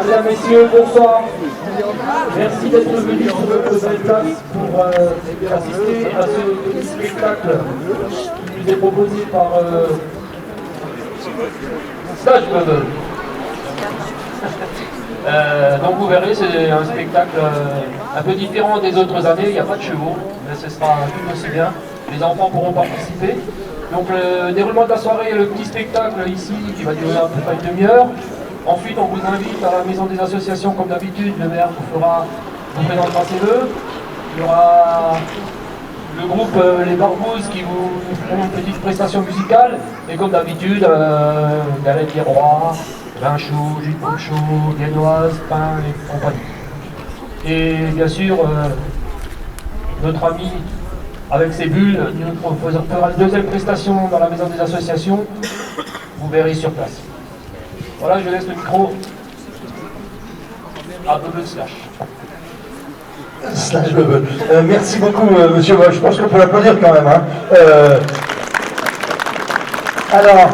Mesdames, Messieurs, bonsoir. Merci d'être venus sur votre belle place pour assister à ce petit spectacle qui nous est proposé par Stage Bubble. Donc vous verrez, c'est un spectacle un peu différent des autres années. Il n'y a pas de chevaux, mais ce sera tout aussi bien. Les enfants pourront participer. Donc le déroulement de la soirée, le petit spectacle ici qui va durer à peu près une demi-heure. Ensuite, on vous invite à la maison des associations comme d'habitude. Le maire vous présentera ses vœux. Il y aura le groupe Les Barbouzes qui vous feront une petite prestation musicale. Et comme d'habitude, galette des rois, vin chaud, jus de pomme chaud, viennoise, pain et compagnie. Et bien sûr, notre ami avec ses bulles nous fera une deuxième prestation dans la maison des associations. Vous verrez sur place. Voilà, je laisse le micro à Bubble Slash. Slash Bubble. Merci beaucoup, monsieur. Je pense qu'on peut l'applaudir quand même. Hein. Alors,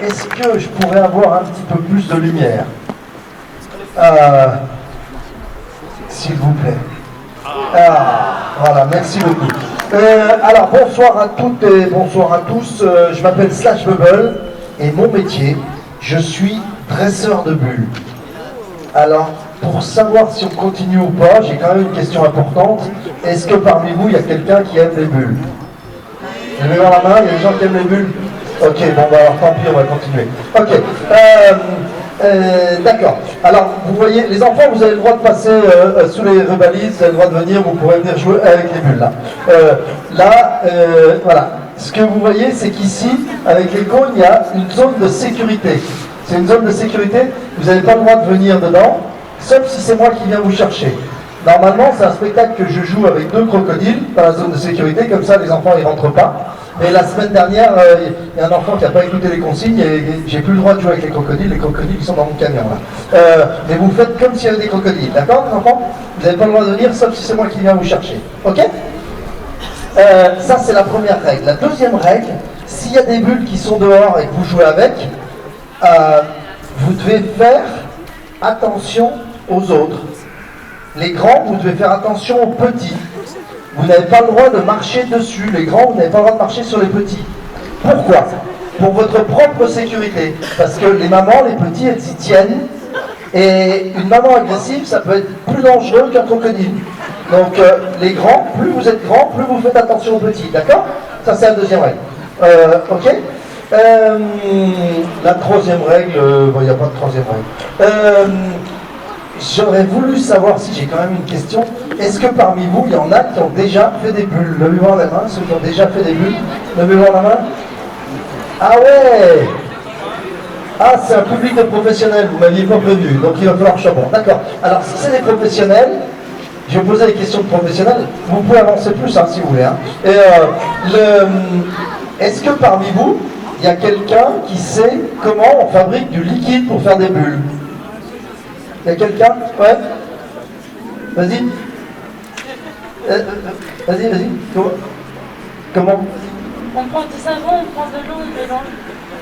est-ce que je pourrais avoir un petit peu plus de lumière s'il vous plaît. Voilà, merci beaucoup. Alors, bonsoir à toutes et bonsoir à tous. Je m'appelle Slash Bubble et mon métier, je suis dresseur de bulles. Alors, pour savoir si on continue ou pas, j'ai quand même une question importante. Est-ce que parmi vous, il y a quelqu'un qui aime les bulles? Levez la main, il y a des gens qui aiment les bulles? Ok, bon, bah alors tant pis, on va continuer. Ok, d'accord. Alors, vous voyez, les enfants, vous avez le droit de passer sous les rebalises, vous avez le droit de venir, vous pourrez venir jouer avec les bulles, là. Voilà. Ce que vous voyez, c'est qu'ici, avec les cônes, il y a une zone de sécurité. C'est une zone de sécurité, vous n'avez pas le droit de venir dedans, sauf si c'est moi qui viens vous chercher. Normalement, c'est un spectacle que je joue avec 2 crocodiles dans la zone de sécurité, comme ça les enfants ils rentrent pas. Mais la semaine dernière, il y a un enfant qui n'a pas écouté les consignes et j'ai plus le droit de jouer avec les crocodiles ils sont dans mon camion là. Mais vous faites comme s'il y avait des crocodiles, d'accord les enfants? Vous n'avez pas le droit de venir, sauf si c'est moi qui viens vous chercher. Ok? Ça c'est la première règle. La deuxième règle, s'il y a des bulles qui sont dehors et que vous jouez avec, vous devez faire attention aux autres. Les grands, vous devez faire attention aux petits. Vous n'avez pas le droit de marcher dessus. Les grands, vous n'avez pas le droit de marcher sur les petits. Pourquoi? Pour votre propre sécurité. Parce que les mamans, les petits, elles y tiennent. Et une maman agressive, ça peut être plus dangereux qu'un crocodile. Donc les grands, plus vous êtes grands, plus vous faites attention aux petits. D'accord? Ça, c'est la deuxième règle. Ok? La troisième règle, il n'y a pas de troisième règle. J'aurais voulu savoir si j'ai quand même une question. Est-ce que parmi vous, il y en a qui ont déjà fait des bulles? Levez-moi la main, ceux qui ont déjà fait des bulles. Levez-moi la main. Ah ouais! Ah, c'est un public de professionnels, vous ne m'aviez pas prévu, donc il va falloir que je sois bon. D'accord. Alors, si c'est des professionnels, je vais poser des questions de professionnels. Vous pouvez avancer plus, hein, si vous voulez. Hein. Est-ce que parmi vous, il y a quelqu'un qui sait comment on fabrique du liquide pour faire des bulles? Il y a quelqu'un? Ouais? Vas-y. Vas-y. Comment? On prend du savon, on prend de l'eau, on mélange.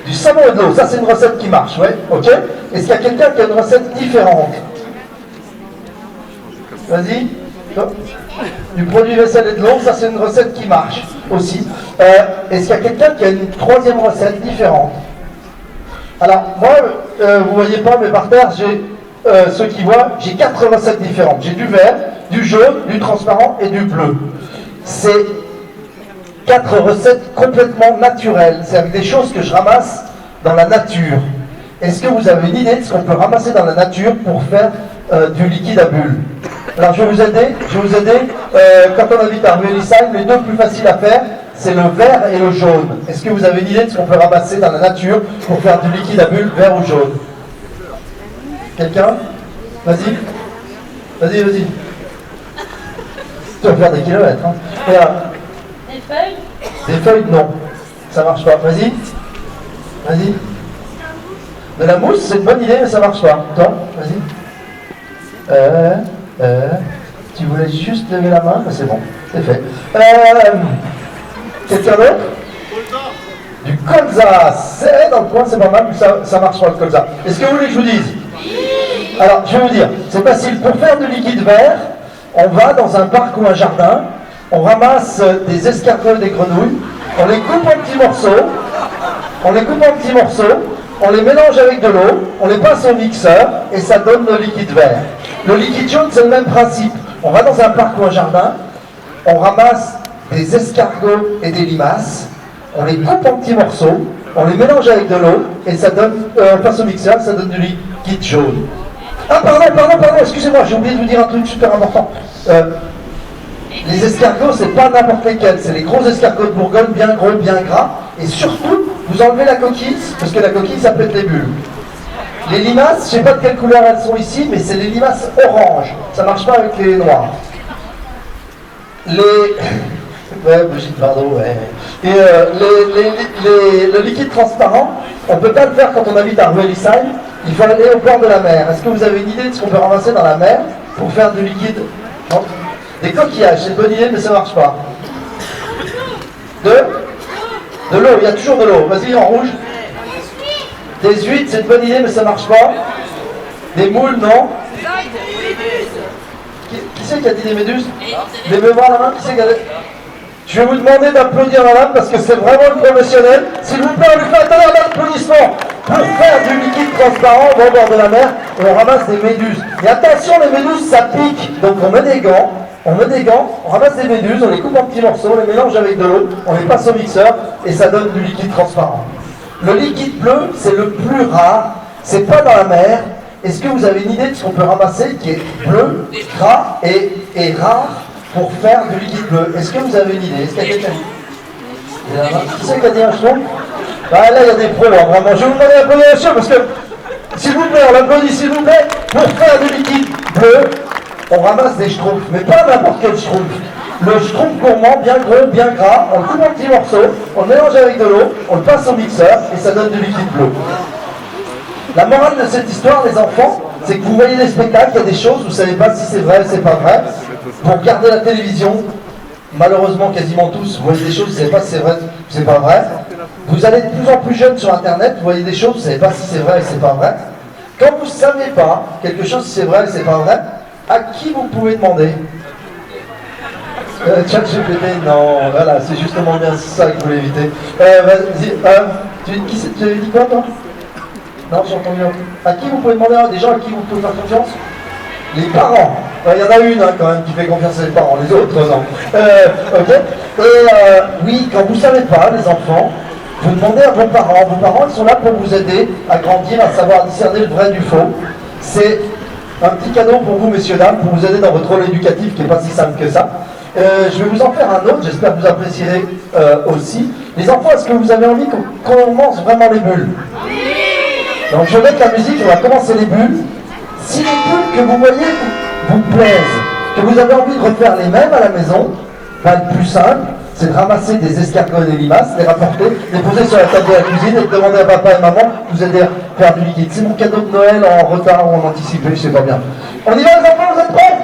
Du savon et de l'eau, ça c'est une recette qui marche, ouais? Ok? Est-ce qu'il y a quelqu'un qui a une recette différente? Vas-y. Du produit vaisselle et de l'eau, ça c'est une recette qui marche aussi. Est-ce qu'il y a quelqu'un qui a une troisième recette différente? Alors, moi, vous voyez pas, mais par terre, j'ai... ceux qui voient, j'ai 4 recettes différentes. J'ai du vert, du jaune, du transparent et du bleu. C'est 4 recettes complètement naturelles. C'est avec des choses que je ramasse dans la nature. Est-ce que vous avez une idée de ce qu'on peut ramasser dans la nature pour faire du liquide à bulles? Alors je vais vous aider. Quand on habite à Ruelisheim, les 2 plus faciles à faire, c'est le vert et le jaune. Est-ce que vous avez une idée de ce qu'on peut ramasser dans la nature pour faire du liquide à bulles vert ou jaune? Quelqu'un? Vas-y. Tu vas faire des kilomètres. Hein. Des feuilles? Des feuilles, non. Ça marche pas. Vas-y. De la mousse, c'est une bonne idée, mais ça marche pas. Toi, vas-y. Tu voulais juste lever la main, mais c'est bon. C'est fait. Quelqu'un d'autre? Du colza. C'est dans le coin, c'est pas mal, mais ça marche pas le colza. Est-ce que vous voulez que je vous dise? Alors, je vais vous dire, c'est facile. Pour faire du liquide vert, on va dans un parc ou un jardin, on ramasse des escargots et des grenouilles, on les coupe en petits morceaux, on les mélange avec de l'eau, on les passe au mixeur et ça donne le liquide vert. Le liquide jaune, c'est le même principe. On va dans un parc ou un jardin, on ramasse des escargots et des limaces, on les coupe en petits morceaux, on les mélange avec de l'eau et ça donne, on passe au mixeur, ça donne du liquide jaune. Ah pardon, excusez-moi, j'ai oublié de vous dire un truc super important. Les escargots, c'est pas n'importe lesquels, c'est les gros escargots de Bourgogne, bien gros, bien gras, et surtout, vous enlevez la coquille, parce que la coquille, ça pète les bulles. Les limaces, je sais pas de quelle couleur elles sont ici, mais c'est les limaces orange, ça marche pas avec les noirs. Ouais, Brigitte Bardot, ouais. Et le liquide transparent, on peut pas le faire quand on habite à Rueil-Lissail, il faut aller au bord de la mer. Est-ce que vous avez une idée de ce qu'on peut ramasser dans la mer pour faire du liquide? Non. Des coquillages, c'est une bonne idée, mais ça marche pas. De l'eau, il y a toujours de l'eau. Vas-y, en rouge. Des huîtres, c'est une bonne idée, mais ça marche pas. Des moules, non. Qui c'est qui a dit des méduses? Levez-moi la main, qui c'est qui a dit... Je vais vous demander d'applaudir madame parce que c'est vraiment le professionnel. S'il vous plaît, on lui fait un tonnerre d'applaudissements. Pour faire du liquide transparent, on va au bord de la mer et on ramasse des méduses. Mais attention, les méduses, ça pique. Donc on met des gants, on ramasse des méduses, on les coupe en petits morceaux, on les mélange avec de l'eau, on les passe au mixeur et ça donne du liquide transparent. Le liquide bleu, c'est le plus rare. C'est pas dans la mer. Est-ce que vous avez une idée de ce qu'on peut ramasser qui est bleu, gras et rare pour faire du liquide bleu? Est-ce que vous avez une idée? Est-ce qu'il y a quelqu'un? Qui c'est qui a dit un schtroumpf? Là, il y a des pros, hein, vraiment. Je vais vous demander l'applaudissement parce que, s'il vous plaît, on l'applaudit, s'il vous plaît. Pour faire du liquide bleu, on ramasse des schtroumpfs, mais pas n'importe quel schtroumpf. Le schtroumpf gourmand, bien gros, bien gras, on le coupe en petits morceaux, on le mélange avec de l'eau, on le passe au mixeur et ça donne du liquide bleu. La morale de cette histoire, les enfants, c'est que vous voyez les spectacles, il y a des choses, vous ne savez pas si c'est vrai ou c'est pas vrai. Vous regardez la télévision, malheureusement quasiment tous, vous voyez des choses, vous ne savez pas si c'est vrai ou c'est pas vrai. Vous allez de plus en plus jeune sur internet, vous voyez des choses, vous ne savez pas si c'est vrai ou c'est pas vrai. Quand vous ne savez pas quelque chose si c'est vrai ou c'est pas vrai, à qui vous pouvez demander? ChatGPT, non, voilà, c'est justement bien ça que vous voulez éviter. Vas-y, tu avais dit quoi toi? Non, j'ai entendu. À qui vous pouvez demander? Des gens à qui vous pouvez faire confiance? Les parents. Il y en a une quand même qui fait confiance à les parents, les autres non. Ok. Et oui, quand vous ne savez pas, les enfants, vous demandez à vos parents. Vos parents, ils sont là pour vous aider à grandir, à savoir discerner le vrai du faux. C'est un petit cadeau pour vous, messieurs, dames, pour vous aider dans votre rôle éducatif qui n'est pas si simple que ça. Je vais vous en faire un autre, j'espère que vous apprécierez aussi. Les enfants, est-ce que vous avez envie qu'on commence vraiment les bulles? Donc je vais mettre la musique, on va commencer les bulles. Si les bulles que vous voyez vous plaisent, que vous avez envie de refaire les mêmes à la maison, ben, le plus simple, c'est de ramasser des escargots et des limaces, les rapporter, les poser sur la table de la cuisine et de demander à papa et maman de vous aider à faire du liquide. C'est mon cadeau de Noël en retard ou en anticipé, je sais pas bien. On y va les enfants, vous êtes prêts?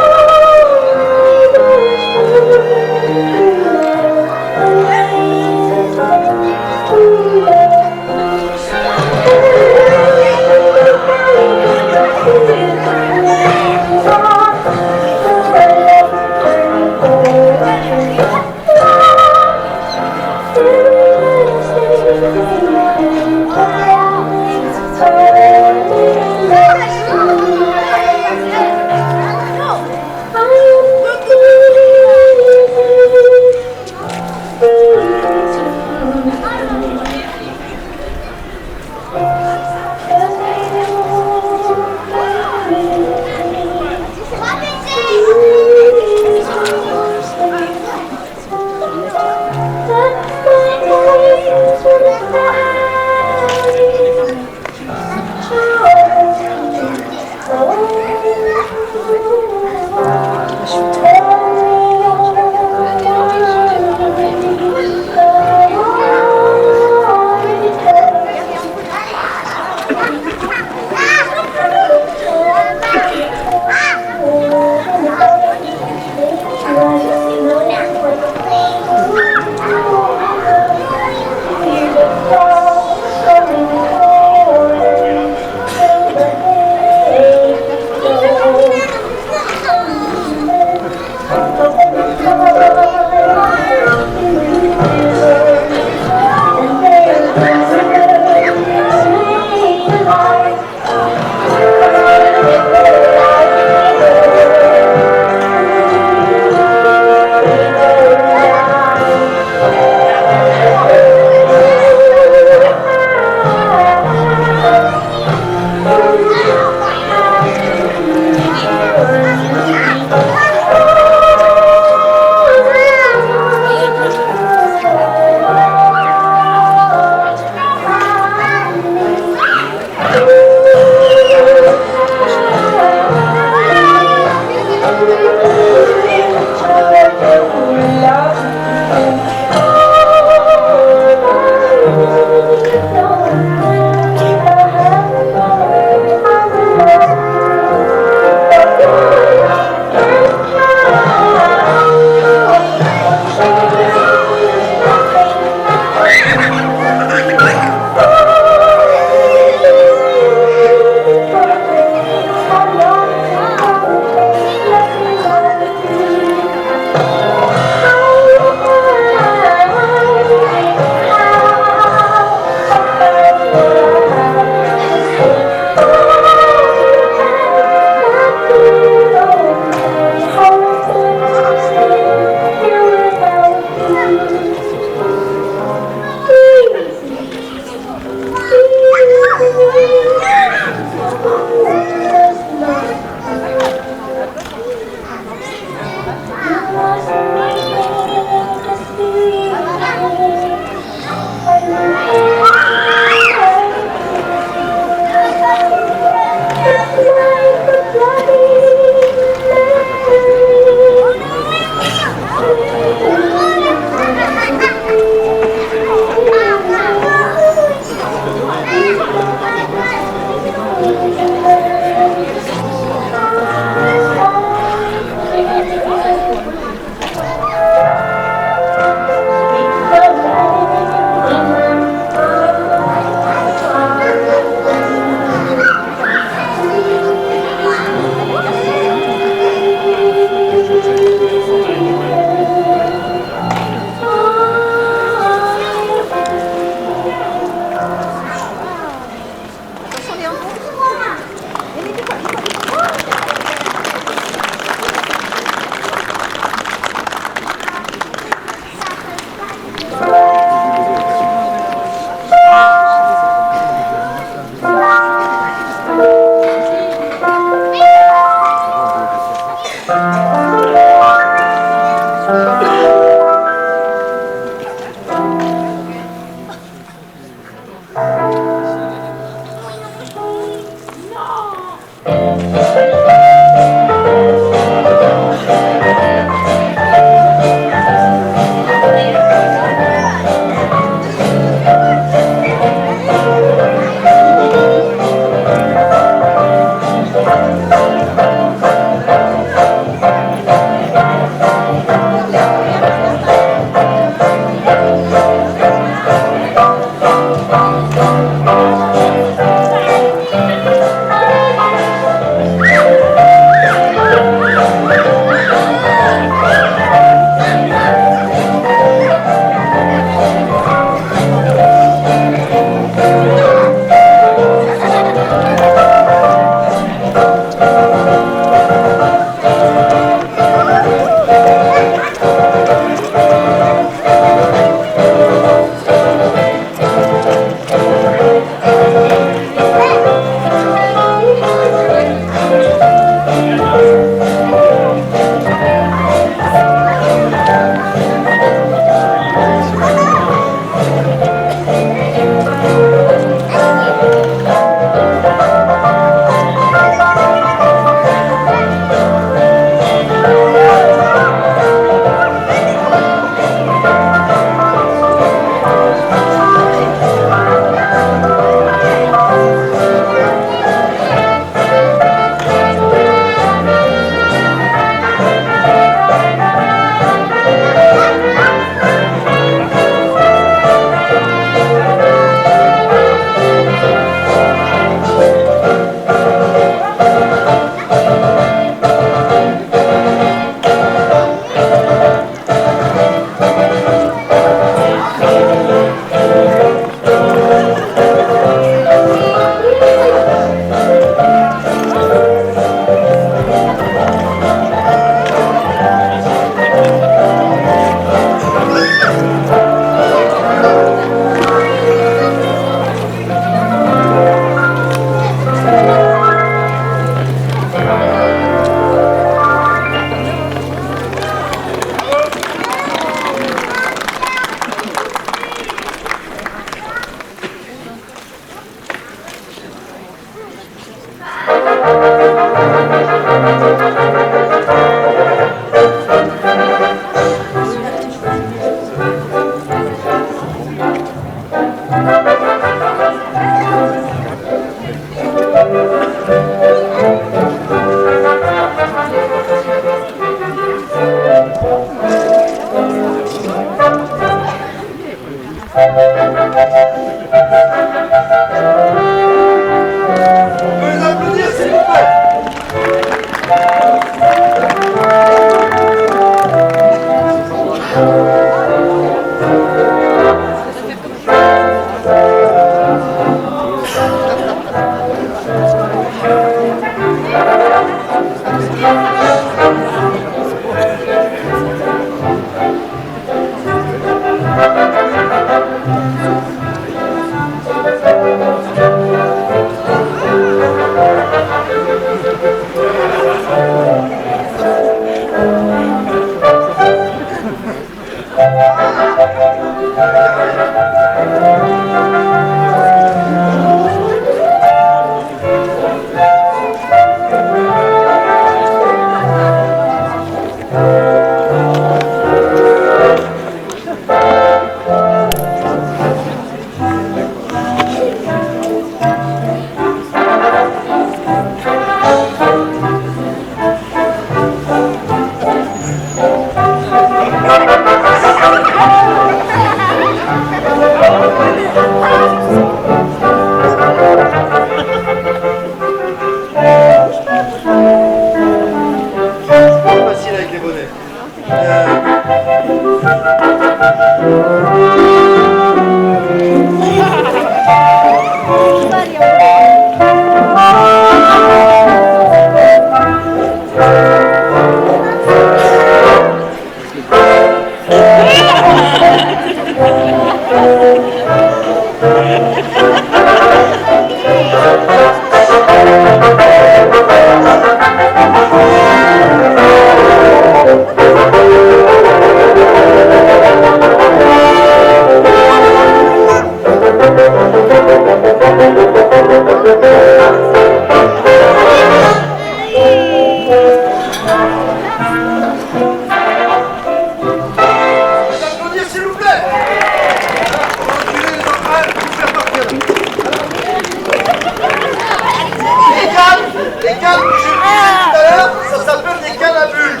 Les cannes que je disais tout à l'heure, ça s'appelle des cannes à bulles.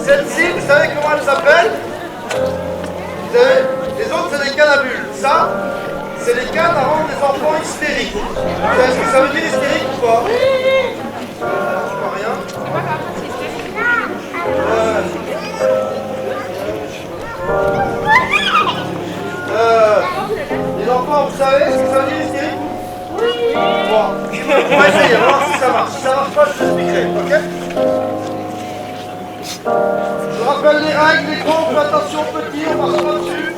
Celle-ci, vous savez comment elle s'appelle? Les autres, c'est des cannes à bulles. Ça, c'est les cannes à rendre des enfants hystériques. Vous savez ce que ça veut dire hystérique ou pas? Je vois rien. Les enfants, vous savez ce que ça veut dire hystérique? Bon, on va essayer, on va voir si ça marche. Si ça marche pas, je l'expliquerai, ok? Je rappelle les règles, les groupes, attention petit, on marche pas dessus.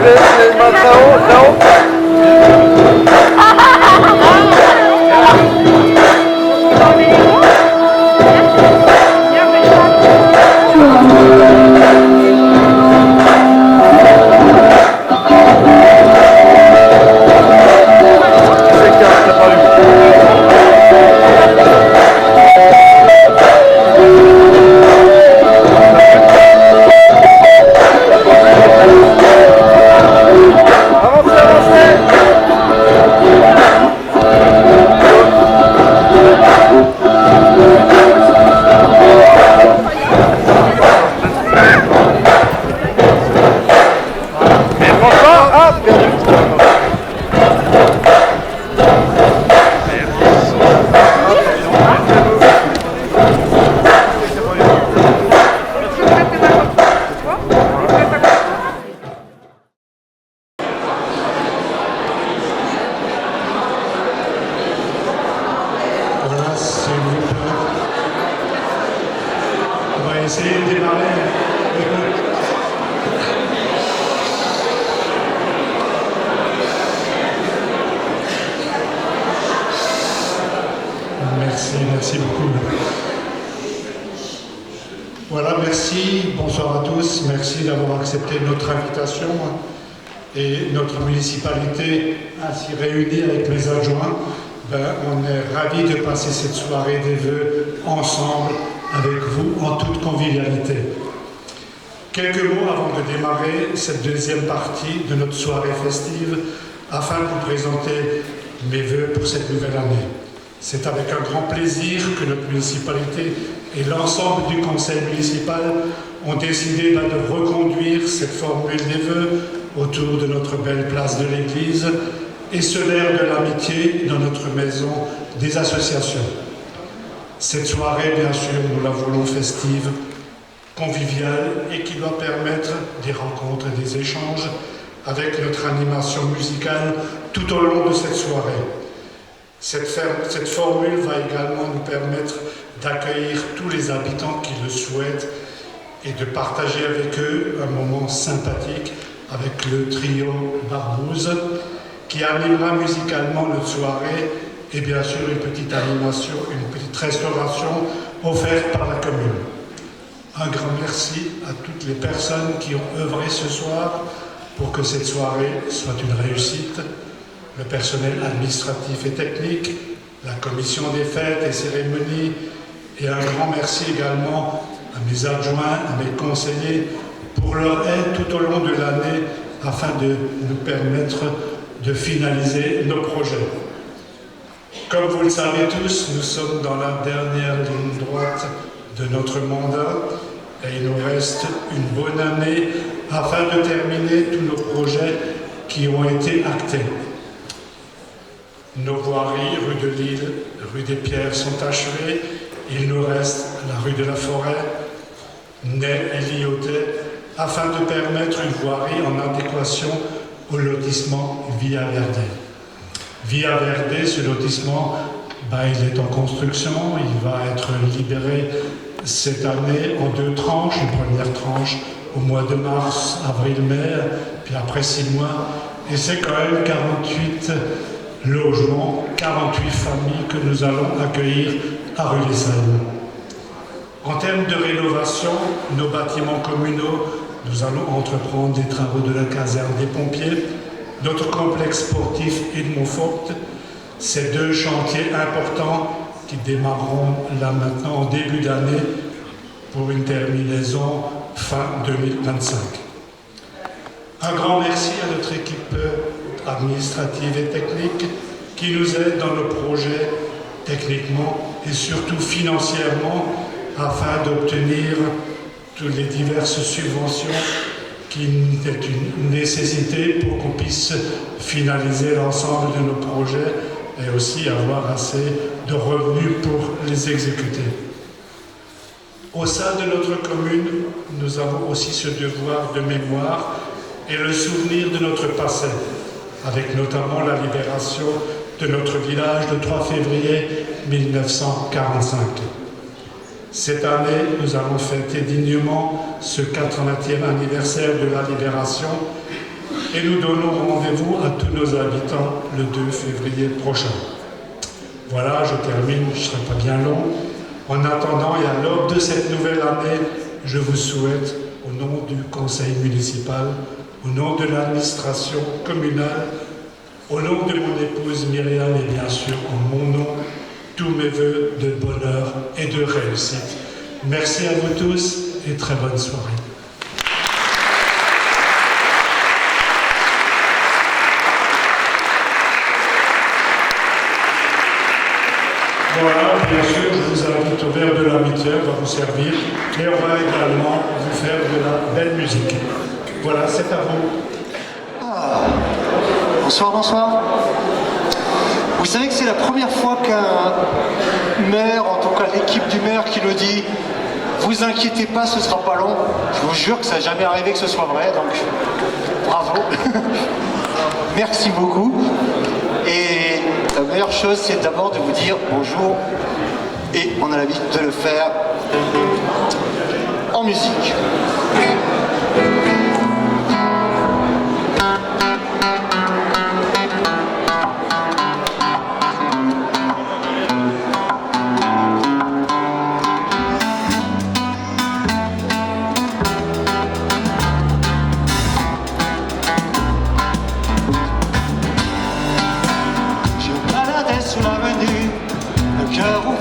levez les mains très haut, très haut. Essayer de démarrer. Merci beaucoup. Voilà, merci, bonsoir à tous, merci d'avoir accepté notre invitation et notre municipalité ainsi réunie avec mes adjoints. On est ravis de passer cette soirée des vœux ensemble avec vous en toute convivialité. Quelques mots avant de démarrer cette deuxième partie de notre soirée festive afin de vous présenter mes vœux pour cette nouvelle année. C'est avec un grand plaisir que notre municipalité et l'ensemble du conseil municipal ont décidé de reconduire cette formule des vœux autour de notre belle place de l'église et ce l'air de l'amitié dans notre maison des associations. Cette soirée, bien sûr, nous la voulons festive, conviviale et qui doit permettre des rencontres et des échanges avec notre animation musicale tout au long de cette soirée. Cette formule va également nous permettre d'accueillir tous les habitants qui le souhaitent et de partager avec eux un moment sympathique avec le trio Barbouze qui animera musicalement notre soirée et bien sûr une petite animation, une petite restauration offerte par la commune. Un grand merci à toutes les personnes qui ont œuvré ce soir pour que cette soirée soit une réussite. Le personnel administratif et technique, la commission des fêtes et cérémonies, et un grand merci également à mes adjoints, à mes conseillers pour leur aide tout au long de l'année afin de nous permettre de finaliser nos projets. Comme vous le savez tous, nous sommes dans la dernière ligne droite de notre mandat et il nous reste une bonne année afin de terminer tous nos projets qui ont été actés. Nos voiries, rue de Lille, rue des Pierres sont achevées. Il nous reste la rue de la Forêt, Ney et Lyotet, afin de permettre une voirie en adéquation au lotissement Via Verde. Via Verde, ce lotissement, il est en construction, il va être libéré cette année en 2 tranches, une première tranche au mois de mars, avril, mai, puis après 6 mois, et c'est quand même 48 logements, 48 familles que nous allons accueillir à rue des Salles. En termes de rénovation, nos bâtiments communaux, nous allons entreprendre des travaux de la caserne des pompiers, notre complexe sportif Edmond-Forte, ces 2 chantiers importants qui démarreront là maintenant en début d'année pour une terminaison fin 2025. Un grand merci à notre équipe administrative et technique qui nous aide dans nos projets techniquement et surtout financièrement afin d'obtenir toutes les diverses subventions qui est une nécessité pour qu'on puisse finaliser l'ensemble de nos projets et aussi avoir assez de revenus pour les exécuter. Au sein de notre commune, nous avons aussi ce devoir de mémoire et le souvenir de notre passé, avec notamment la libération de notre village le 3 février 1945. Cette année, nous allons fêter dignement ce 80e anniversaire de la libération et nous donnons rendez-vous à tous nos habitants le 2 février prochain. Voilà, je termine, je ne serai pas bien long. En attendant et à l'aube de cette nouvelle année, je vous souhaite, au nom du conseil municipal, au nom de l'administration communale, au nom de mon épouse Myriam et bien sûr en mon nom, tous mes vœux de bonheur et de réussite. Merci à vous tous et très bonne soirée. Voilà, bien sûr, je vous invite au verre de l'amitié, on va vous servir et on va également vous faire de la belle musique. Voilà, c'est à vous. Bonsoir, bonsoir. Vous savez que c'est la première fois qu'un maire, en tout cas l'équipe du maire qui le dit, vous inquiétez pas, ce sera pas long. Je vous jure que ça n'a jamais arrivé que ce soit vrai, donc bravo. Merci beaucoup. Et la meilleure chose, c'est d'abord de vous dire bonjour. Et on a l'habitude de le faire en musique.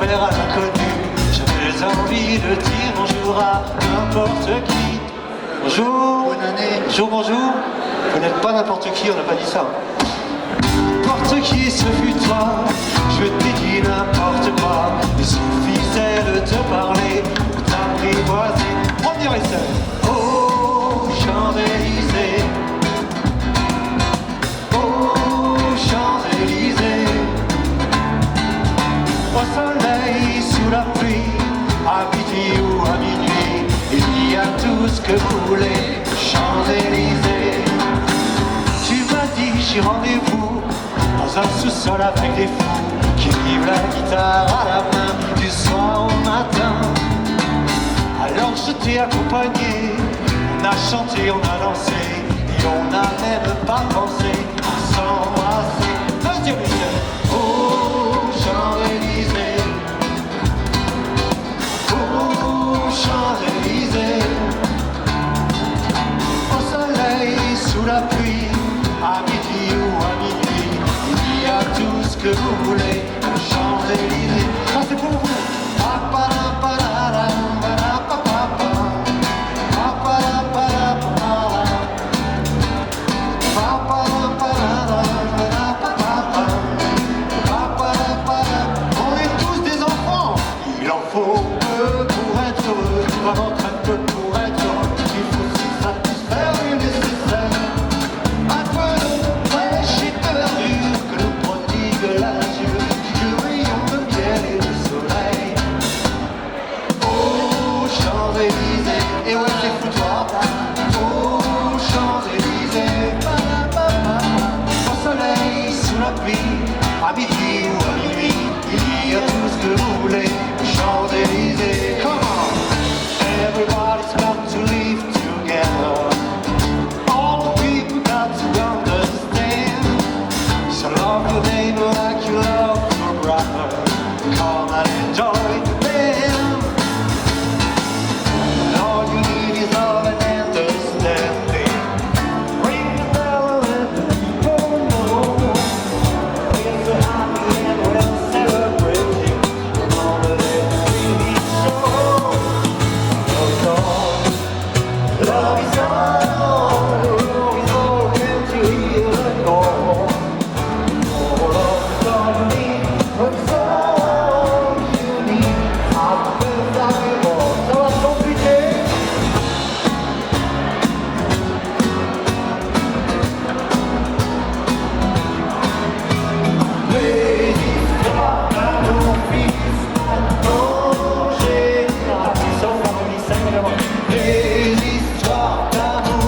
À l'inconnu, j'avais envie de dire bonjour à n'importe qui. Bonjour, bonne année. Bonjour, bonjour. Vous n'êtes pas n'importe qui, on n'a pas dit ça. N'importe qui, ce fut toi. Je t'ai dit n'importe quoi. Il suffisait de te parler pour t'apprivoiser. Premier essai. Oh, Champs-Élysées. Oh, Champs-Élysées. Au soleil, sous la pluie, à midi ou à minuit, il y a tout ce que vous voulez, Champs-Élysées. Tu m'as dit j'ai rendez-vous dans un sous-sol avec des fous qui vivent la guitare à la main du soir au matin. Alors je t'ai accompagné, on a chanté, on a dansé et on n'a même pas pensé à s'embrasser. Deuxième essai. Oh, Champs-Élysées. Oh, Champs-Élysées. Au soleil, sous la pluie, à midi ou à minuit, il y a tout ce que vous voulez, Champs-Élysées. Ça c'est pour vous. On est tous des enfants. Il en faut peu pour être heureux, vraiment très peu pour être heureux. Il faut se satisfaire du nécessaire. Un peu de fraîche et de verdure que nous prodigue l'azur du rayon de miel et de soleil. Oh, Champs-Élysées, et ouais c'est foutoir. Oh, Champs-Élysées, au soleil, sous la pluie, à midi ou à minuit, il y a tout ce que vous voulez, Champs-Élysées. Come on, everybody's got to live together. All the people got to understand. So love your neighbor like you love your brother. Come and enjoy the band. And all you need is love and understanding. Ring the bell and let the people know. It's a happy and we're celebrating. Remember that really show. Love is all, can't you hear the call? Oh, love is all you need, it's all you need. I've been valuable, ça va se compliquer. Les histoires d'amour finissent en général. Les histoires d'amour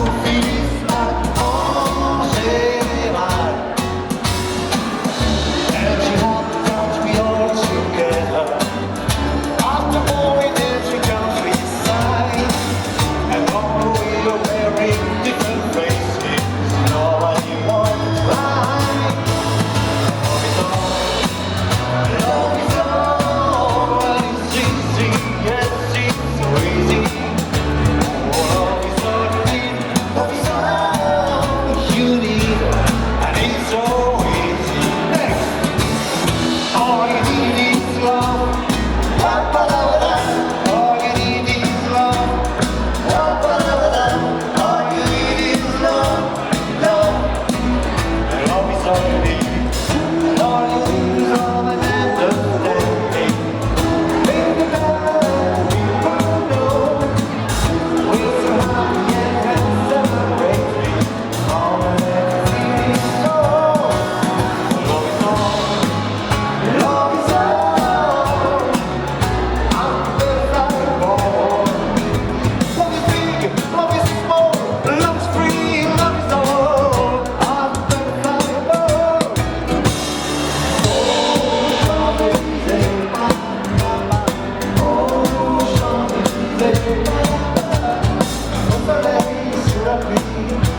la pluie,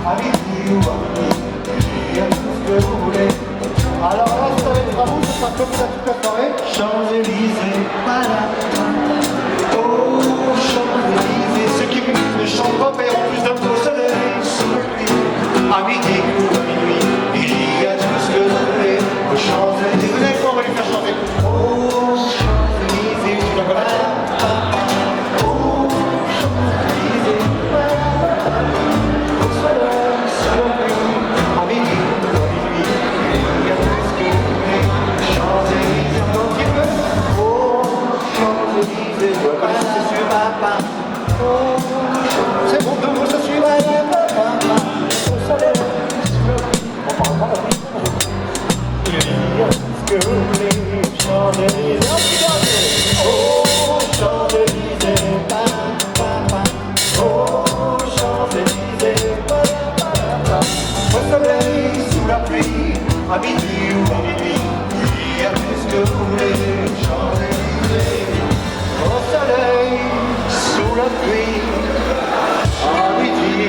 à midi ou à minuit, il y a tout ce que vous voulez. Alors là, ça va être à vous, ce sera comme ça toute la soirée. Champs-Élysées, voilà. Oh, Champs-Élysées, ceux qui ne chantent pas paieront plus d'impôts au soleil, sous la pluie, à midi ou à minuit, il y a tout ce que vous voulez. Aux Champs-Élysées, vous allez voir, on va lui faire chanter. Oh, Champs-Élysées, tu la connais? C'est bon, deux mots, ça suit. Au soleil, on parle pas il y a ce que vous voulez. Champs-Élysées, oh, Champs-Élysées, oh, Champs-Élysées, au soleil, sous la pluie, à midi ou à minuit, il y a tout ce que vous voulez. Champs-Élysées, au soleil, sous la pluie, à midi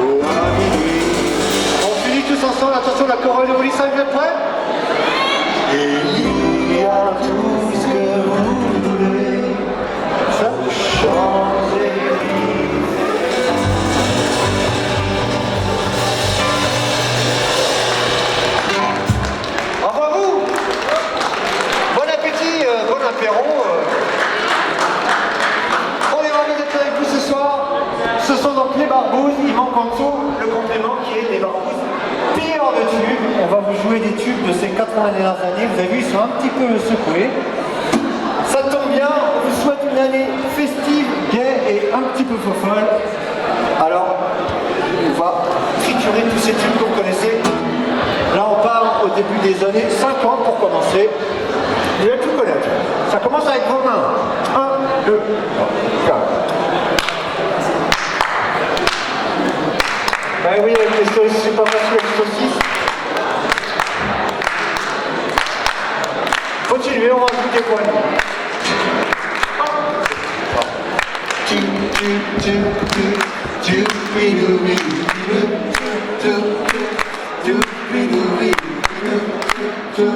ou à minuit. On finit tous ensemble, attention, la chorale de Willy, ça vous êtes prêts? Il y a tout ce que vous voulez, ça Champs-Élysées. Au revoir vous. Bon appétit, bon apéro. On est ravis d'être avec vous ce soir. Ce sont donc les Barbouzes. Il manque en dessous le complément qui est les Barbouzes pire de tubes. On va vous jouer des tubes de ces 80 dernières années. Vous avez vu, ils sont un petit peu secoués. Ça tombe bien, on vous souhaite une année festive, gaie et un petit peu fofolle. Alors, on va triturer tous ces tubes que vous connaissez. Là, on part au début des années 50 pour commencer. Vous allez tout connaître. Ça commence avec vos mains. 1, 2, 3, 4. Ben oui, avec les saucisses, c'est pas facile avec les saucisses. Continuez, on rajoute des points. Tu